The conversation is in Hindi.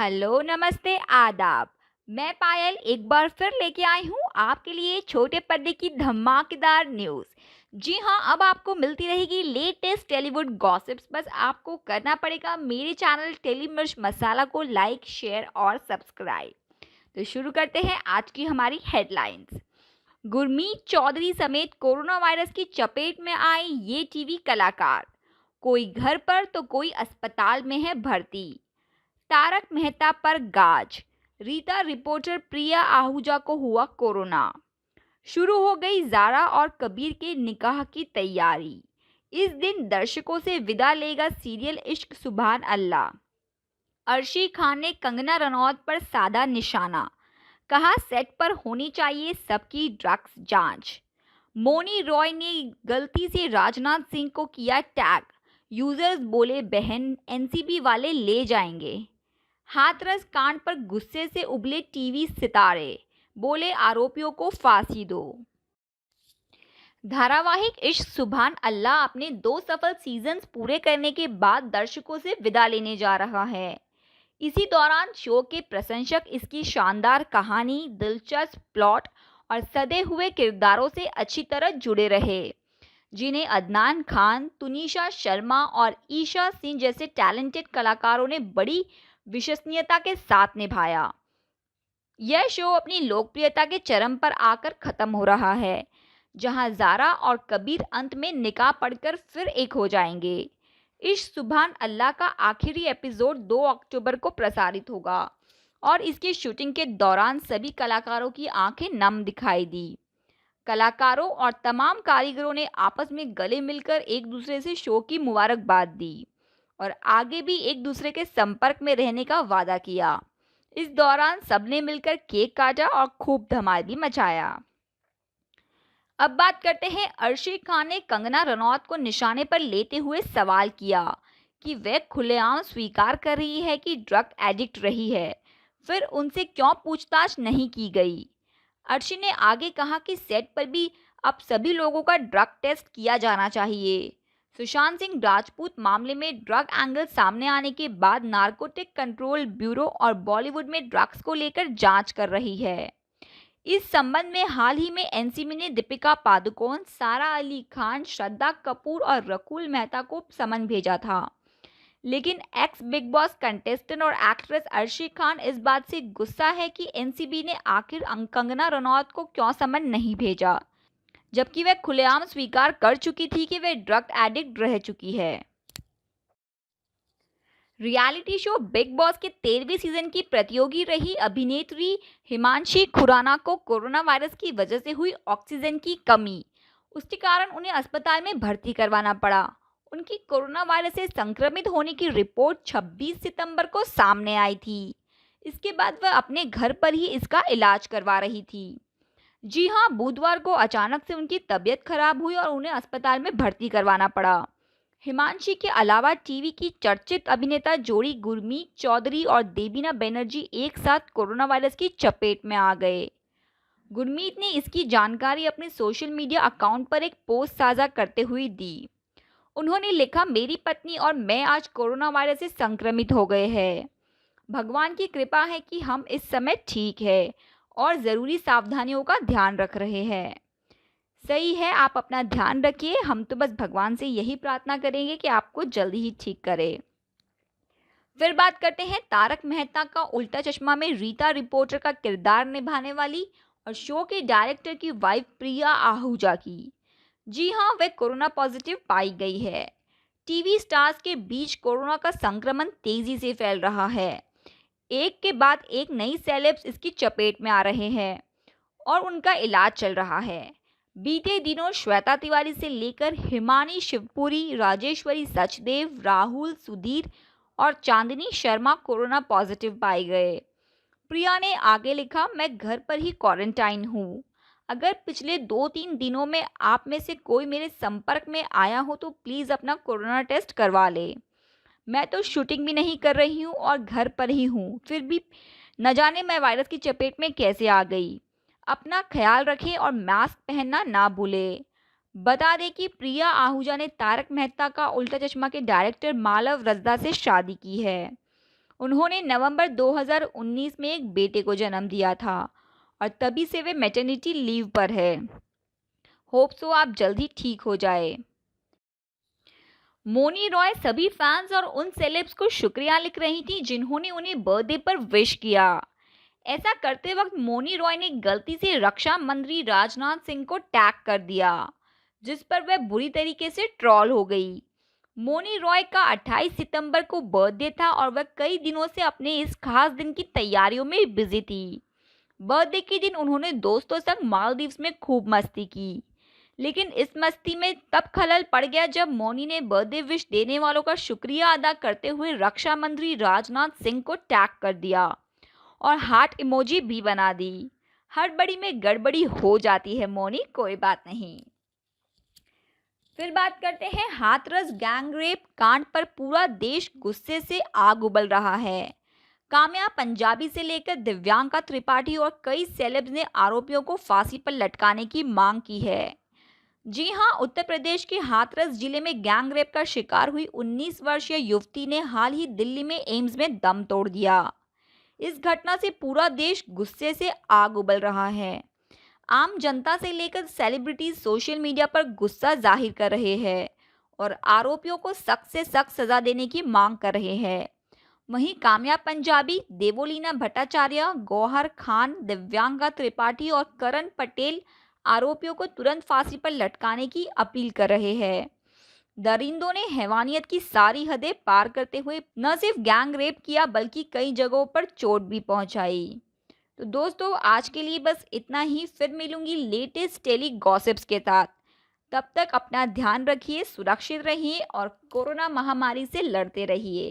हेलो, नमस्ते, आदाब। मैं पायल एक बार फिर लेके आई हूँ आपके लिए छोटे पर्दे की धमाकेदार न्यूज़। जी हाँ, अब आपको मिलती रहेगी लेटेस्ट टॉलीवुड गॉसिप्स। बस आपको करना पड़ेगा मेरे चैनल टेली मिर्च मसाला को लाइक, शेयर और सब्सक्राइब। तो शुरू करते हैं आज की हमारी हेडलाइंस। गुरमीत चौधरी समेत कोरोना वायरस की चपेट में आए ये टीवी कलाकार, कोई घर पर तो कोई अस्पताल में है भर्ती। तारक मेहता पर गाज, रीता रिपोर्टर प्रिया आहूजा को हुआ कोरोना। शुरू हो गई जारा और कबीर के निकाह की तैयारी। इस दिन दर्शकों से विदा लेगा सीरियल इश्क सुभान अल्लाह। अर्शी खान ने कंगना रनौत पर साधा निशाना, कहा सेट पर होनी चाहिए सबकी ड्रग्स जांच। मोनी रॉय ने गलती से राजनाथ सिंह को किया टैग, यूजर्स बोले बहन एनसीबी वाले ले जाएंगे। हाथरस कांड पर गुस्से से उबले टीवी सितारे, बोले आरोपियों को फांसी दो। धारावाहिक इश्क सुभान अल्लाह अपने 2 सफल सीजन्स पूरे करने के बाद दर्शकों से विदा लेने जा रहा है। इसी दौरान शो के प्रशंसक इसकी शानदार कहानी, दिलचस्प प्लॉट और सदे हुए किरदारों से अच्छी तरह जुड़े रहे, जिन्हें अदनान खान, तुनिशा शर्मा और ईशा सिंह जैसे टैलेंटेड कलाकारों ने बड़ी विश्वसनीयता के साथ निभाया। यह शो अपनी लोकप्रियता के चरम पर आकर खत्म हो रहा है, जहां जारा और कबीर अंत में निकाह पढ़कर फिर एक हो जाएंगे। इश्क सुभान अल्लाह का आखिरी एपिसोड 2 अक्टूबर को प्रसारित होगा और इसकी शूटिंग के दौरान सभी कलाकारों की आंखें नम दिखाई दी। कलाकारों और तमाम कारीगरों ने आपस में गले मिलकर एक दूसरे से शो की मुबारकबाद दी और आगे भी एक दूसरे के संपर्क में रहने का वादा किया। इस दौरान सबने मिलकर केक काटा और खूब धमाल भी मचाया। अब बात करते हैं, अर्शी खान ने कंगना रनौत को निशाने पर लेते हुए सवाल किया कि वह खुलेआम स्वीकार कर रही है कि ड्रग एडिक्ट रही है, फिर उनसे क्यों पूछताछ नहीं की गई। अर्शी ने आगे कहा कि सेट पर भी अब सभी लोगों का ड्रग टेस्ट किया जाना चाहिए। सुशांत सिंह राजपूत मामले में ड्रग एंगल सामने आने के बाद नारकोटिक कंट्रोल ब्यूरो और बॉलीवुड में ड्रग्स को लेकर जांच कर रही है। इस संबंध में हाल ही में एनसीबी ने दीपिका पादुकोण, सारा अली खान, श्रद्धा कपूर और रकुल मेहता को समन भेजा था, लेकिन एक्स बिग बॉस कंटेस्टेंट और एक्ट्रेस अर्शी खान इस बात से गुस्सा है कि एनसीबी ने आखिर कंगना रनौत को क्यों समन नहीं भेजा, जबकि वह खुलेआम स्वीकार कर चुकी थी कि वह ड्रग एडिक्ट रह चुकी है। रियलिटी शो बिग बॉस के 13वें सीजन की प्रतियोगी रही अभिनेत्री हिमांशी खुराना को कोरोना वायरस की वजह से हुई ऑक्सीजन की कमी, उसके कारण उन्हें अस्पताल में भर्ती करवाना पड़ा। उनकी कोरोना वायरस से संक्रमित होने की रिपोर्ट 26 सितंबर को सामने आई थी। इसके बाद वह अपने घर पर ही इसका इलाज करवा रही थी। जी हाँ, बुधवार को अचानक से उनकी तबीयत खराब हुई और उन्हें अस्पताल में भर्ती करवाना पड़ा। हिमांशी के अलावा टीवी की चर्चित अभिनेता जोड़ी गुरमीत चौधरी और देबीना बनर्जी एक साथ कोरोना वायरस की चपेट में आ गए। गुरमीत ने इसकी जानकारी अपने सोशल मीडिया अकाउंट पर एक पोस्ट साझा करते हुए दी। उन्होंने लिखा, मेरी पत्नी और मैं आज कोरोना वायरस से संक्रमित हो गए हैं। भगवान की कृपा है कि हम इस समय ठीक है और ज़रूरी सावधानियों का ध्यान रख रहे हैं। सही है, आप अपना ध्यान रखिए। हम तो बस भगवान से यही प्रार्थना करेंगे कि आपको जल्दी ही ठीक करे। फिर बात करते हैं तारक मेहता का उल्टा चश्मा में रीता रिपोर्टर का किरदार निभाने वाली और शो के डायरेक्टर की वाइफ प्रिया आहूजा की। जी हाँ, वह कोरोना पॉजिटिव पाई गई है। टीवी स्टार्स के बीच कोरोना का संक्रमण तेजी से फैल रहा है। एक के बाद एक नई सेलेब्स इसकी चपेट में आ रहे हैं और उनका इलाज चल रहा है। बीते दिनों श्वेता तिवारी से लेकर हिमानी शिवपुरी, राजेश्वरी सचदेव, राहुल, सुधीर और चांदनी शर्मा कोरोना पॉजिटिव पाए गए। प्रिया ने आगे लिखा, मैं घर पर ही क्वारंटाइन हूँ। अगर पिछले 2-3 दिनों में आप में से कोई मेरे संपर्क में आया हो तो प्लीज़ अपना कोरोना टेस्ट करवा ले। मैं तो शूटिंग भी नहीं कर रही हूँ और घर पर ही हूँ, फिर भी न जाने मैं वायरस की चपेट में कैसे आ गई। अपना ख्याल रखें और मास्क पहनना ना भूलें। बता दें कि प्रिया आहूजा ने तारक मेहता का उल्टा चश्मा के डायरेक्टर मालव रजदा से शादी की है। उन्होंने नवंबर 2019 में एक बेटे को जन्म दिया था और तभी से वे मैटरनिटी लीव पर है। होप सो आप जल्द ही ठीक हो जाए। मोनी रॉय सभी फैंस और उन सेलेब्स को शुक्रिया लिख रही थी जिन्होंने उन्हें बर्थडे पर विश किया। ऐसा करते वक्त मोनी रॉय ने गलती से रक्षा मंत्री राजनाथ सिंह को टैग कर दिया, जिस पर वह बुरी तरीके से ट्रॉल हो गई। मोनी रॉय का 28 सितंबर को बर्थडे था और वह कई दिनों से अपने इस खास दिन की तैयारियों में बिजी थी। बर्थडे के दिन उन्होंने दोस्तों संग मालदीव्स में खूब मस्ती की, लेकिन इस मस्ती में तब खलल पड़ गया जब मौनी ने बर्थडे विश देने वालों का शुक्रिया अदा करते हुए रक्षा मंत्री राजनाथ सिंह को टैग कर दिया और हार्ट इमोजी भी बना दी। हड़बड़ी में गड़बड़ी हो जाती है मौनी, कोई बात नहीं। फिर बात करते हैं हाथरस गैंग रेप कांड पर। पूरा देश गुस्से से आग उबल रहा है। काम्या पंजाबी से लेकर दिव्यांका त्रिपाठी और कई सेलेब्स ने आरोपियों को फांसी पर लटकाने की मांग की है। जी हां, उत्तर प्रदेश के हाथरस जिले में गैंग रेप का शिकार हुई 19 वर्षीय युवती ने हाल ही दिल्ली में एम्स में दम तोड़ दिया। इस घटना से पूरा देश गुस्से से आग उबल रहा है। आम जनता से लेकर सेलिब्रिटीज सोशल मीडिया पर गुस्सा जाहिर कर रहे हैं और आरोपियों को सख्त से सख्त सजा देने की मांग कर रहे हैं। वहीं काम्या पंजाबी, देवोलीना भट्टाचार्य, गौहर खान, दिव्यांगा त्रिपाठी और करण पटेल आरोपियों को तुरंत फांसी पर लटकाने की अपील कर रहे हैं। दरिंदों ने हैवानियत की सारी हदें पार करते हुए न सिर्फ गैंग रेप किया बल्कि कई जगहों पर चोट भी पहुंचाई। तो दोस्तों, आज के लिए बस इतना ही। फिर मिलूंगी लेटेस्ट टेली गॉसिप्स के साथ। तब तक अपना ध्यान रखिए, सुरक्षित रहिए और कोरोना महामारी से लड़ते रहिए।